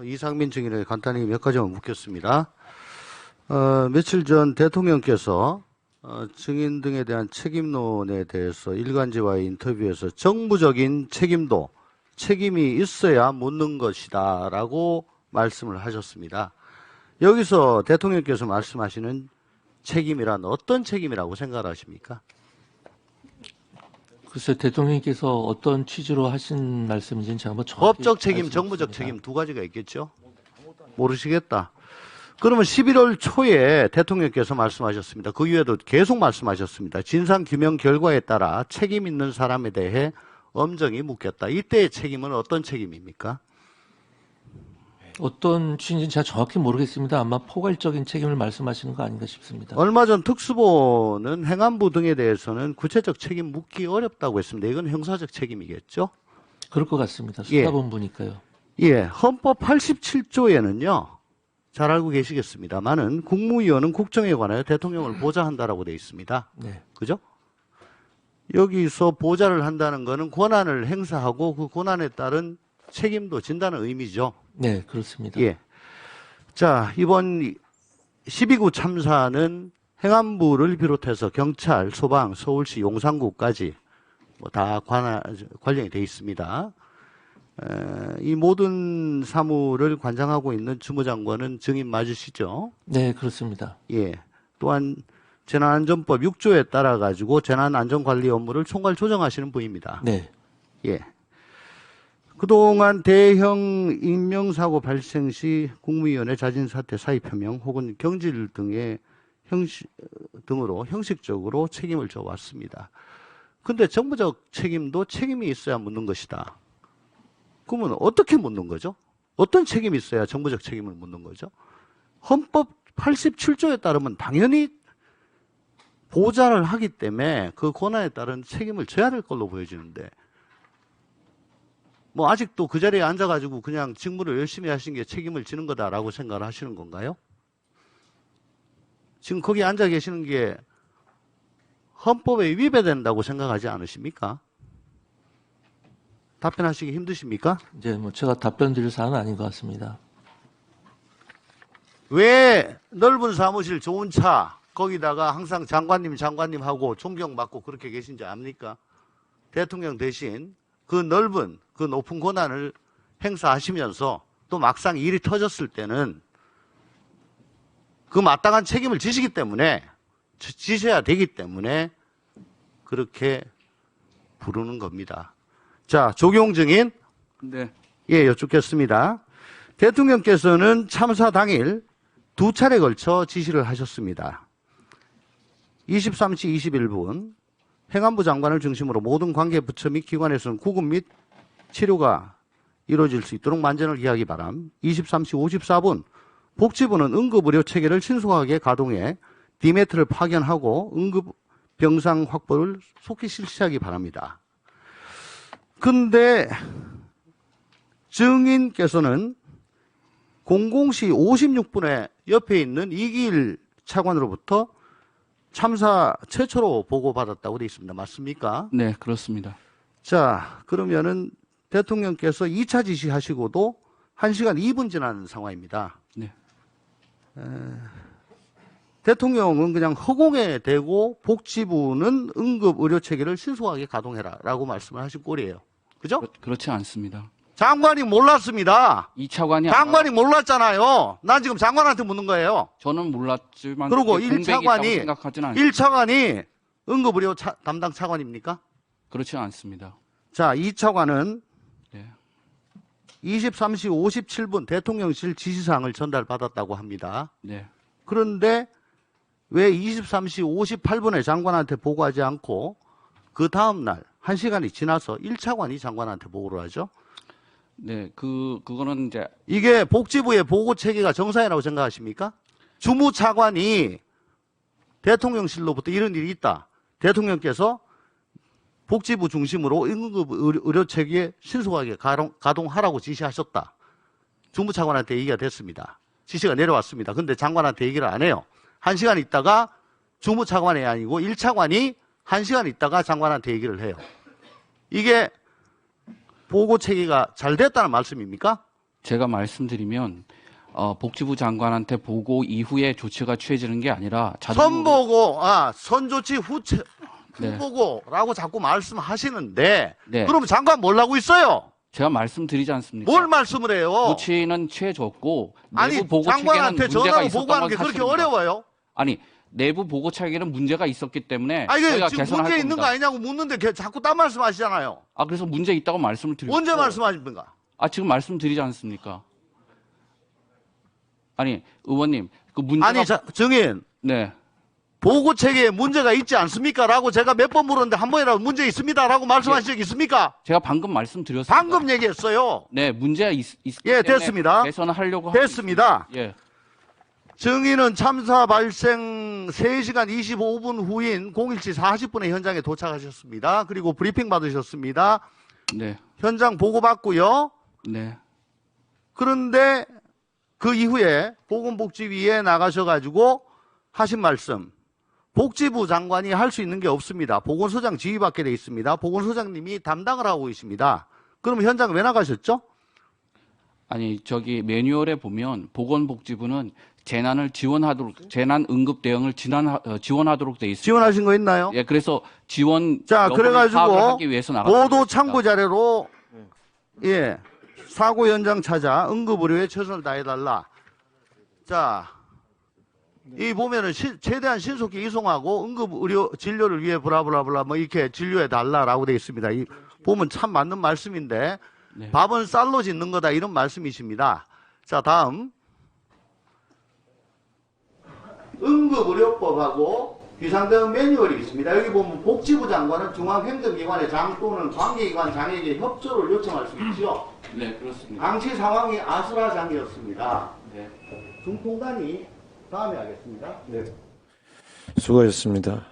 이상민 증인에게 간단히 몇 가지만 묻겠습니다. 며칠 전 대통령께서 증인 등에 대한 책임론에 대해서 일간지와의 인터뷰에서 정부적인 책임이 있어야 묻는 것이다 라고 말씀을 하셨습니다. 여기서 대통령께서 말씀하시는 책임이란 어떤 책임이라고 생각하십니까? 글쎄 대통령께서 어떤 취지로 하신 말씀인지는 제가 뭐 정확히 법적 책임, 정부적 책임 두 가지가 있겠죠? 모르시겠다. 그러면 11월 초에 대통령께서 말씀하셨습니다. 그 이후에도 계속 말씀하셨습니다. 진상규명 결과에 따라 책임 있는 사람에 대해 엄정히 묻겠다. 이때의 책임은 어떤 책임입니까? 어떤 취지인지 제가 정확히 모르겠습니다. 아마 포괄적인 책임을 말씀하시는 거 아닌가 싶습니다. 얼마 전 특수보는 행안부 등에 대해서는 구체적 책임 묻기 어렵다고 했습니다. 이건 형사적 책임이겠죠? 그럴 것 같습니다. 수사본부니까요. 예, 헌법 87조에는요. 잘 알고 계시겠습니다만은 국무위원은 국정에 관하여 대통령을 보좌한다라고 되어 있습니다. 네. 그죠? 여기서 보좌를 한다는 것은 권한을 행사하고 그 권한에 따른 책임도 진다는 의미죠. 네, 그렇습니다. 예. 자, 이번 12구 참사는 행안부를 비롯해서 경찰, 소방, 서울시, 용산구까지 뭐 다 관련이 되어 있습니다. 이 모든 사무를 관장하고 있는 주무장관은 증인 맞으시죠? 네, 그렇습니다. 예. 또한 재난안전법 6조에 따라 가지고 재난안전관리 업무를 총괄 조정하시는 분입니다. 네. 예. 그동안 대형 인명사고 발생 시 국무위원회 자진사퇴 사의표명 혹은 경질 등으로 형식적으로 책임을 져왔습니다. 근데 정부적 책임도 책임이 있어야 묻는 것이다. 그러면 어떻게 묻는 거죠? 어떤 책임이 있어야 정부적 책임을 묻는 거죠? 헌법 87조에 따르면 당연히 보좌를 하기 때문에 그 권한에 따른 책임을 져야 될 걸로 보여지는데 뭐 아직도 그 자리에 앉아가지고 그냥 직무를 열심히 하신 게 책임을 지는 거다라고 생각을 하시는 건가요? 지금 거기 앉아 계시는 게 헌법에 위배된다고 생각하지 않으십니까? 답변하시기 힘드십니까? 이제 뭐 제가 답변 드릴 사안은 아닌 것 같습니다. 왜 넓은 사무실 좋은 차 거기다가 항상 장관님하고 존경받고 그렇게 계신지 압니까? 대통령 대신 그 높은 권한을 행사하시면서 또 막상 일이 터졌을 때는 그 마땅한 책임을 지시기 때문에 지셔야 되기 때문에 그렇게 부르는 겁니다. 자, 조경 증인. 네. 예, 여쭙겠습니다. 대통령께서는 참사 당일 두 차례 걸쳐 지시를 하셨습니다. 23시 21분 행안부 장관을 중심으로 모든 관계 부처 및 기관에서는 구급 및 치료가 이루어질 수 있도록 만전을 기하기 바람. 23시 54분 복지부는 응급의료 체계를 신속하게 가동해 디메트를 파견하고 응급 병상 확보를 속히 실시하기 바랍니다. 근데 증인께서는 00시 56분에 옆에 있는 이기일 차관으로부터 참사 최초로 보고받았다고 되어 있습니다. 맞습니까? 네, 그렇습니다. 자, 그러면은 대통령께서 2차 지시하시고도 1시간 2분 지난 상황입니다. 네. 대통령은 그냥 허공에 대고 복지부는 응급의료체계를 신속하게 가동해라라고 말씀을 하신 꼴이에요. 그죠? 그렇지 않습니다. 장관이 몰랐습니다. 이 차관이 장관이 몰랐잖아요. 난 지금 장관한테 묻는 거예요. 저는 몰랐지만 그리고 그게 공백이 있다고 생각하지는 않습니다. 1차관이 응급의료 담당 차관입니까? 그렇지 않습니다. 자, 2차관은 네. 23시 57분 대통령실 지시사항을 전달받았다고 합니다. 네. 그런데 왜 23시 58분에 장관한테 보고하지 않고 그 다음날 1시간이 지나서 1차관이 장관한테 보고를 하죠? 네, 그거는 이제 이게 복지부의 보고 체계가 정상이라고 생각하십니까? 주무차관이 대통령실로부터 이런 일이 있다. 대통령께서 복지부 중심으로 응급 의료 체계 신속하게 가동하라고 지시하셨다. 주무차관한테 얘기가 됐습니다. 지시가 내려왔습니다. 근데 장관한테 얘기를 안 해요. 1시간 있다가 주무차관이 아니고 1차관이 1시간 있다가 장관한테 얘기를 해요. 이게 보고 체계가 잘 됐다는 말씀입니까? 제가 말씀드리면 복지부 장관한테 보고 이후에 조치가 취해지는 게 아니라 선보고, 선조치 네. 후보고라고 자꾸 말씀하시는데, 네. 그럼 장관 뭘 하고 있어요? 제가 말씀드리지 않습니까? 뭘 말씀을 해요? 조치는 취해졌고 아니, 내부 보고 체계는 장관한테 문제가 전화로 있었던 보고하는 건 게 그렇게 사실입니다. 어려워요? 아니 내부 보고 체계는 문제가 있었기 때문에 아니, 저희가 지금 개선할 문제 있는 겁니다. 거 아니냐고 묻는데 자꾸 딴 말씀 하시잖아요. 그래서 문제 있다고 말씀을 드렸고 언제 말씀하십니까? 지금 말씀드리지 않습니까? 아니 의원님 그 문제가 아니, 정인, 네. 보고 체계에 문제가 있지 않습니까? 라고 제가 몇 번 물었는데 한 번이라도 문제 있습니다. 라고 말씀하신 적 있습니까? 제가 방금 말씀드렸습니다. 방금 얘기했어요. 네, 문제가 있기 예, 때문에 됐습니다. 개선을 하려고 하고 됐습니다. 있습니다. 예. 정의는 참사 발생 3시간 25분 후인 017 40분에 현장에 도착하셨습니다. 그리고 브리핑 받으셨습니다. 네. 현장 보고받고요. 네. 그런데 그 이후에 보건복지위에 나가셔가지고 하신 말씀, 복지부 장관이 할 수 있는 게 없습니다. 보건소장 지휘받게 돼 있습니다. 보건소장님이 담당을 하고 계십니다. 그럼 현장 왜 나가셨죠? 아니, 저기 매뉴얼에 보면 보건복지부는 재난을 지원하도록 재난 응급 대응을 지원하도록 돼 있습니다. 지원하신 거 있나요? 예, 그래서 지원 자, 여부를 그래가지고 파악을 하기 위해서 나갔습니다. 보도 참고 자료로 사고 현장 찾아 응급의료에 최선을 다해달라. 자, 이 보면은 최대한 신속히 이송하고 응급의료 진료를 위해 브라브라브라 뭐 이렇게 진료해 달라라고 되어 있습니다. 이 보면 참 맞는 말씀인데 네. 밥은 쌀로 짓는 거다 이런 말씀이십니다. 자, 다음 응급의료법하고 비상대응 매뉴얼이 있습니다. 여기 보면 복지부 장관은 중앙행정기관의 장 또는 관계기관 장에게 협조를 요청할 수 있죠. 네, 그렇습니다. 당시 상황이 아수라장이었습니다. 네. 중통단이 다음에 하겠습니다. 수고하셨습니다.